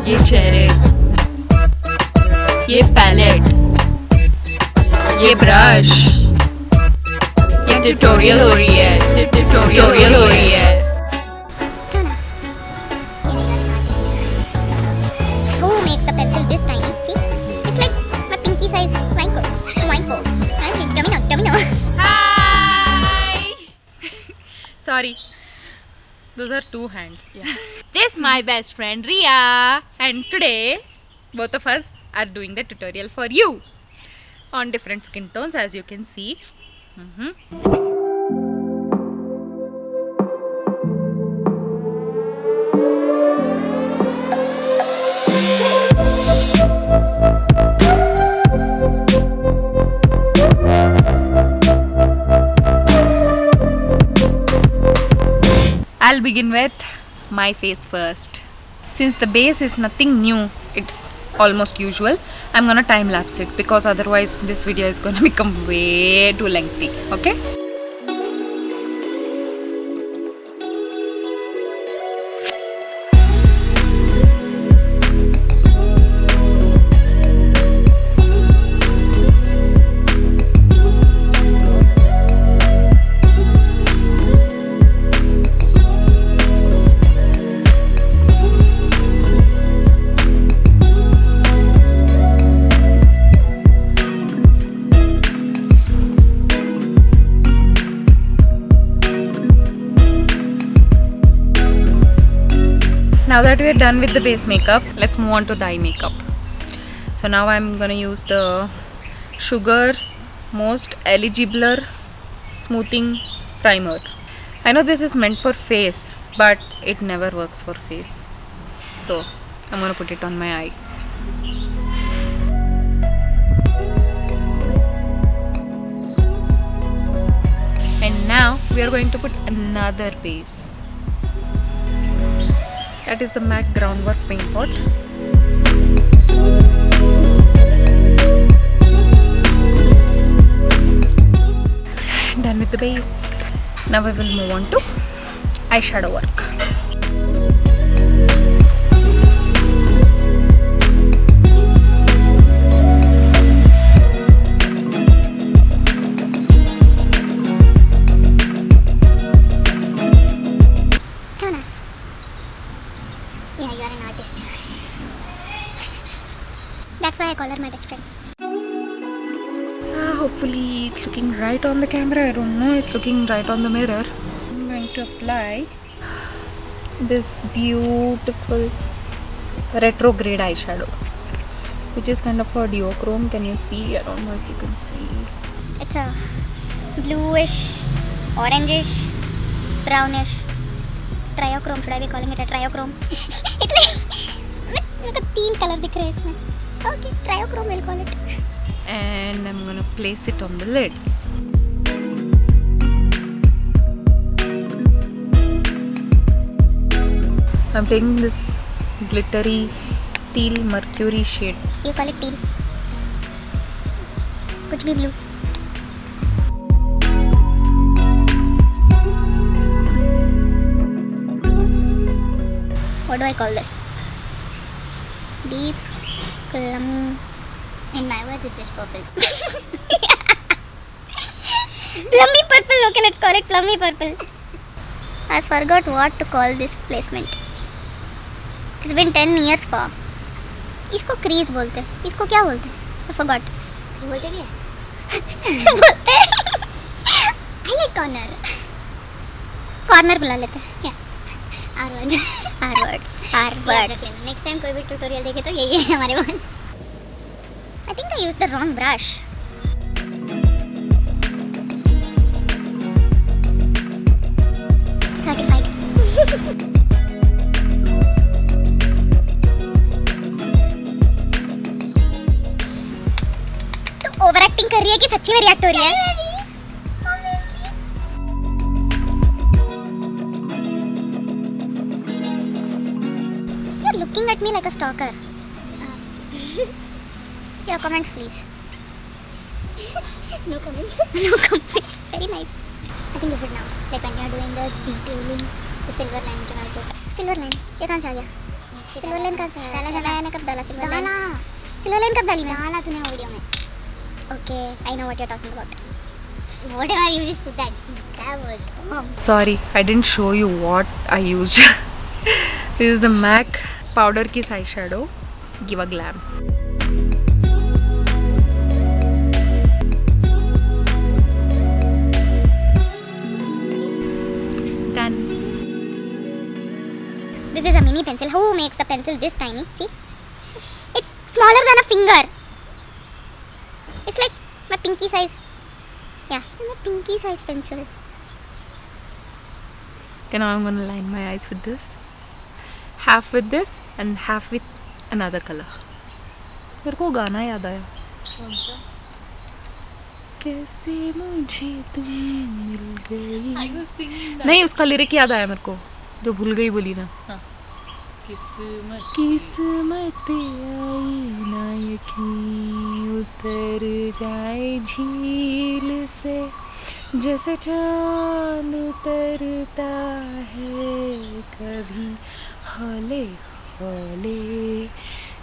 ये चेहरे, ये पैलेट, ये ब्रश, ये ट्यूटोरियल हो रही है, ट्यूटोरियल हो रही है। Who makes the pencil this tiny? See, it's like my pinky size wine coat. Domino. Hi. Sorry. Those are two hands. Yeah. This is my best friend Ria, and today both of us are doing the tutorial for you on different skin tones, as you can see. I'll begin with my face first. Since the base is nothing new, it's almost usual, I'm gonna time lapse it because otherwise this video is gonna become way too lengthy. Okay? Now that we are done with the base makeup, let's move on to the eye makeup. So now I'm gonna use the Sugar's Most Eligible Smoothing Primer. I know this is meant for face, but it never works for face. So I'm gonna put it on my eye. And now we are going to put another base. That is the MAC Groundwork Paint Pot. Done with the base. Now we will move on to eyeshadow work. Yeah, you are an artist. That's why I call her my best friend. Hopefully it's looking right on the camera. I don't know, it's looking right on the mirror. I'm going to apply this beautiful retrograde eyeshadow, which is kind of a duochrome. Can you see? I don't know if you can see. It's a bluish, orangish, brownish triochrome. Should I be calling it a triochrome? It's like मेरे को तीन colour दिख रहे हैं इसमें. Okay, triochrome we'll call it. And I'm gonna place it on the lid. I'm taking this glittery teal mercury shade. You call it teal. कुछ भी blue. What do I call this? Deep, plummy. In my words, it's just purple. Plummy purple. Okay, let's call it plummy purple. I forgot what to call this placement. It's been 10 years pa. इसको crease बोलते हैं. इसको क्या बोलते हैं? I forgot. बोलते भी हैं. बोलते हैं. I like corner. Corner बुला लेते हैं. क्या? R words. Next time कोई भी tutorial देखे तो यही है हमारे पास. I think I used the wrong brush. Certified. तो ओवरएक्टिंग कर रही है कि सच्ची में रिएक्ट हो रही है? You're looking at me like a stalker. Your comments, please. No comments. No comments. Very nice. I think you should now. Like when you are doing the detailing, the silver line which I put. Silver line. ये कहाँ से आ गया? Silver line का मैंने कब डाला silver line? Silver line कब डाली मैं? डाला तूने वीडियो में. Okay, I know what you are talking about. Whatever you just put that word. Sorry, I didn't show you what I used. This is the MAC powder kiss eyeshadow. Give a glam. Done. This is a mini pencil. Who makes the pencil this tiny? See? It's smaller than a finger. It's like my pinky size. Yeah, my pinky size pencil. Okay, now I'm gonna line my eyes with this. Half with this and half with another color. मेरे को गाना याद आया. कैसे मुझे तुम मिल गई. नहीं, उसका लिरिक याद आया मेरे को, जो भूल गई बोली ना. किस्मत आई ना यकीन उतर जाए झील से, जैसे चांद उतरता है कभी हौले हौले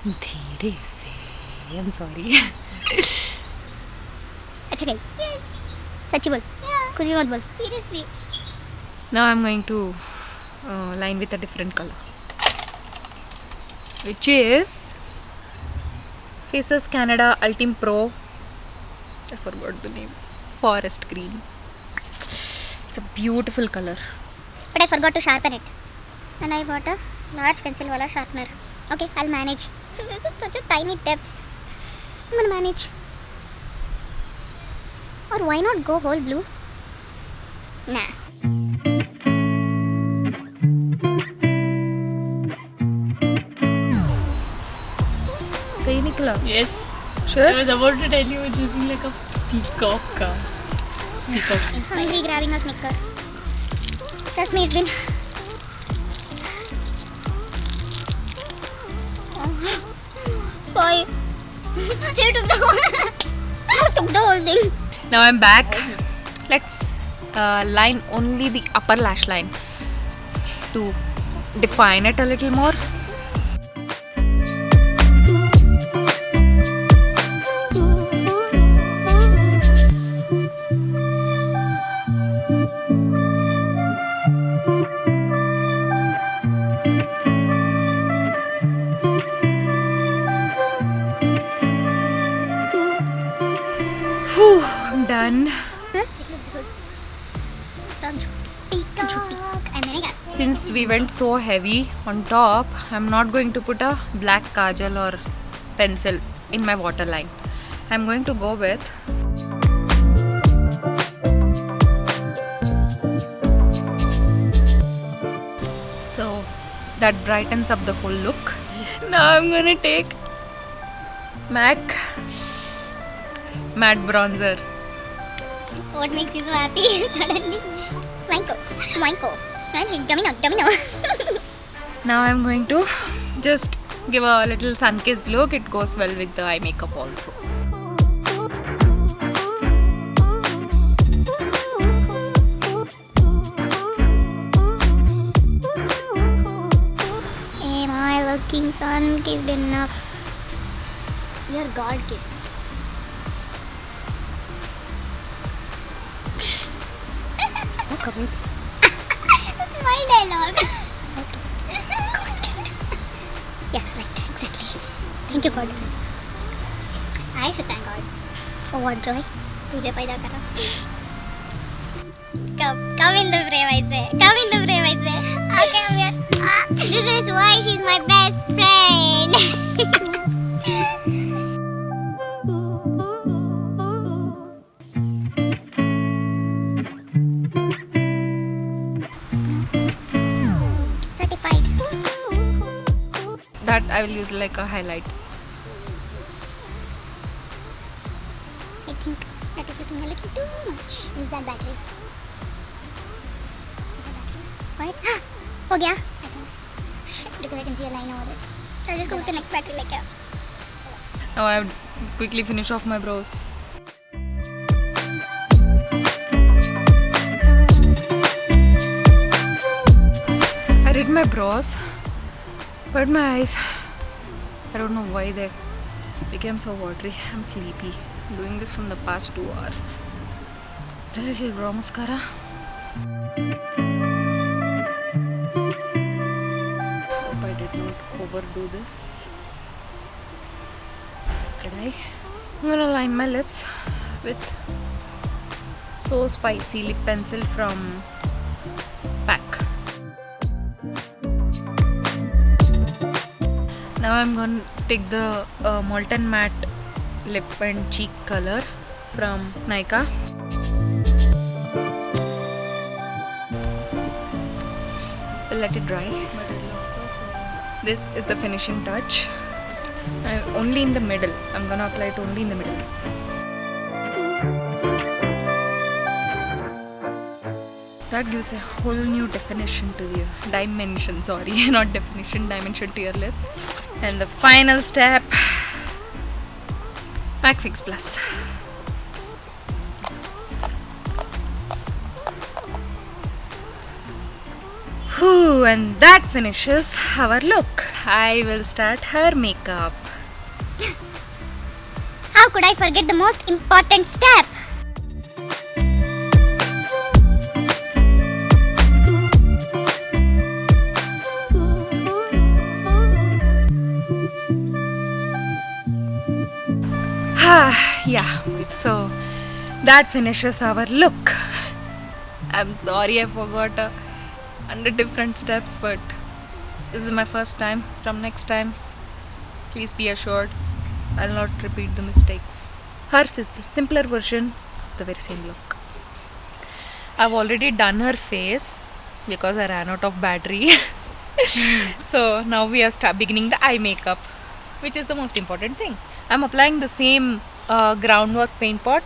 धीरे से. I'm sorry. अच्छा गई. सच्ची बोल. कुछ भी मत बोल. Seriously. Now I'm going to line with a different color, which is Faces Canada Ultim Pro. I forgot the name. Forest green. It's a beautiful color. But I forgot to sharpen it. And I bought a large pencil wala sharpener. Okay, I'll manage. This is such a tiny tip. I'm gonna manage. Or why not go whole blue? Nah. सही निकला. Yes. Sure. I was about to tell you it's looking like a peacock. Peacock. Hungry grabbing a Snickers. Trust me, it's been. Boy, you took the whole. You took the whole thing. Now I'm back. Let's line only the upper lash line to define it a little more. Whew, I'm done. It looks good. Peacock. And मैंने कहा Since we went so heavy on top, I'm not going to put a black kajal or pencil in my waterline. I'm going to go with so that brightens up the whole look. Now I'm gonna take MAC matte bronzer. what makes you so happy suddenly? Wanko. Domino. Now I'm going to just give a little sun-kissed look. It goes well with the eye makeup also. Am I looking sun-kissed enough? You're God kissed. No comments. That's my dialogue. God-kissed. Yeah, right. Exactly. Thank you, God. I should thank God. For what, Joy? तुझे पैदा करा. Come in the frame, I say. Come in the frame, I say. Okay, I'm here. This is why she's my best friend. Certified. That I will use like a highlight. I think that is looking a little too much. Is that battery? What? हो गया? Shit, because I can see a line over there. I'll just go with the next battery like Now I have to quickly finish off my brows. I did my brows But my eyes, I don't know why they became so watery. I'm sleepy. I'm doing this from the past 2 hours. The little brow mascara. Hope I did not overdo this. Did I? I'm gonna line my lips with So Spicy lip pencil from Pack. Now I'm gonna take the Molten Matte lip and cheek color from Nykaa. We'll let it dry. This is the finishing touch. Only in the middle. I'm gonna apply it only in the middle. That gives a whole new definition to the dimension, sorry, not definition, dimension to your lips. And the final step, MAC Fix Plus. Whew, and that finishes our look. I will start her makeup. How could I forget the most important step? Yeah, so that finishes our look. I'm sorry I forgot 100 different steps, but this is my first time. From next time, please be assured I'll not repeat the mistakes. Hers is the simpler version of the very same look. I've already done her face because I ran out of battery. So now we are beginning the eye makeup, which is the most important thing. I'm applying the same groundwork paint pot.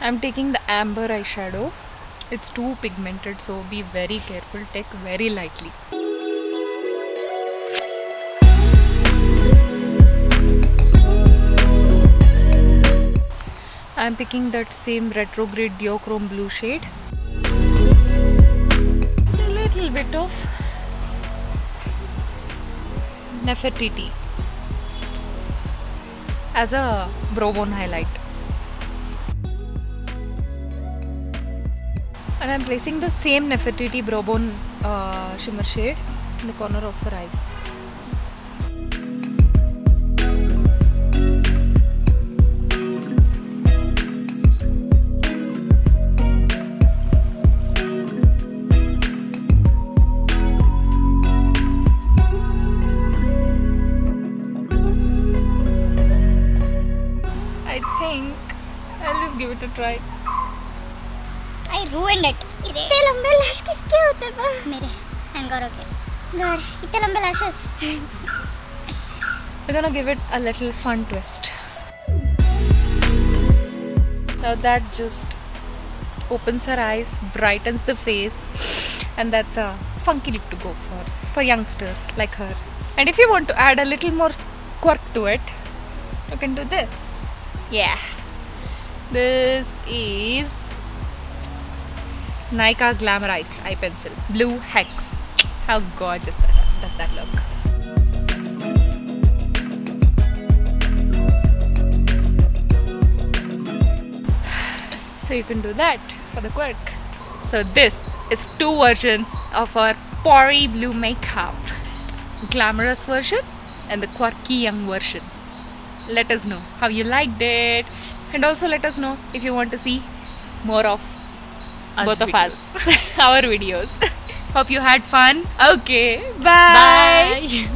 I'm taking the amber eyeshadow. It's too pigmented, so be very careful. Take very lightly. I'm picking that same retrograde duochrome blue shade. A little bit of Nefertiti as a brow bone highlight. And I'm placing the same Nefertiti brow bone shimmer shade in the corner of her eyes. I think I'll just give it a try. I ruined it. इतने लंबे lash किसके होते हैं? मेरे and Gaurav के. God, इतने लंबे lashes. We're gonna give it a little fun twist. Now that just opens her eyes, brightens the face, and that's a funky look to go for youngsters like her. And if you want to add a little more quirk to it, you can do this. Yeah, this is Nykaa Glamorous eye pencil, blue hex. How gorgeous does that look? So you can do that for the quirk. So this is 2 versions of our Pawri blue makeup. Glamorous version and the quirky young version. Let us know how you liked it, and also let us know if you want to see more of both of us, our videos. Hope you had fun. Okay, bye. Bye.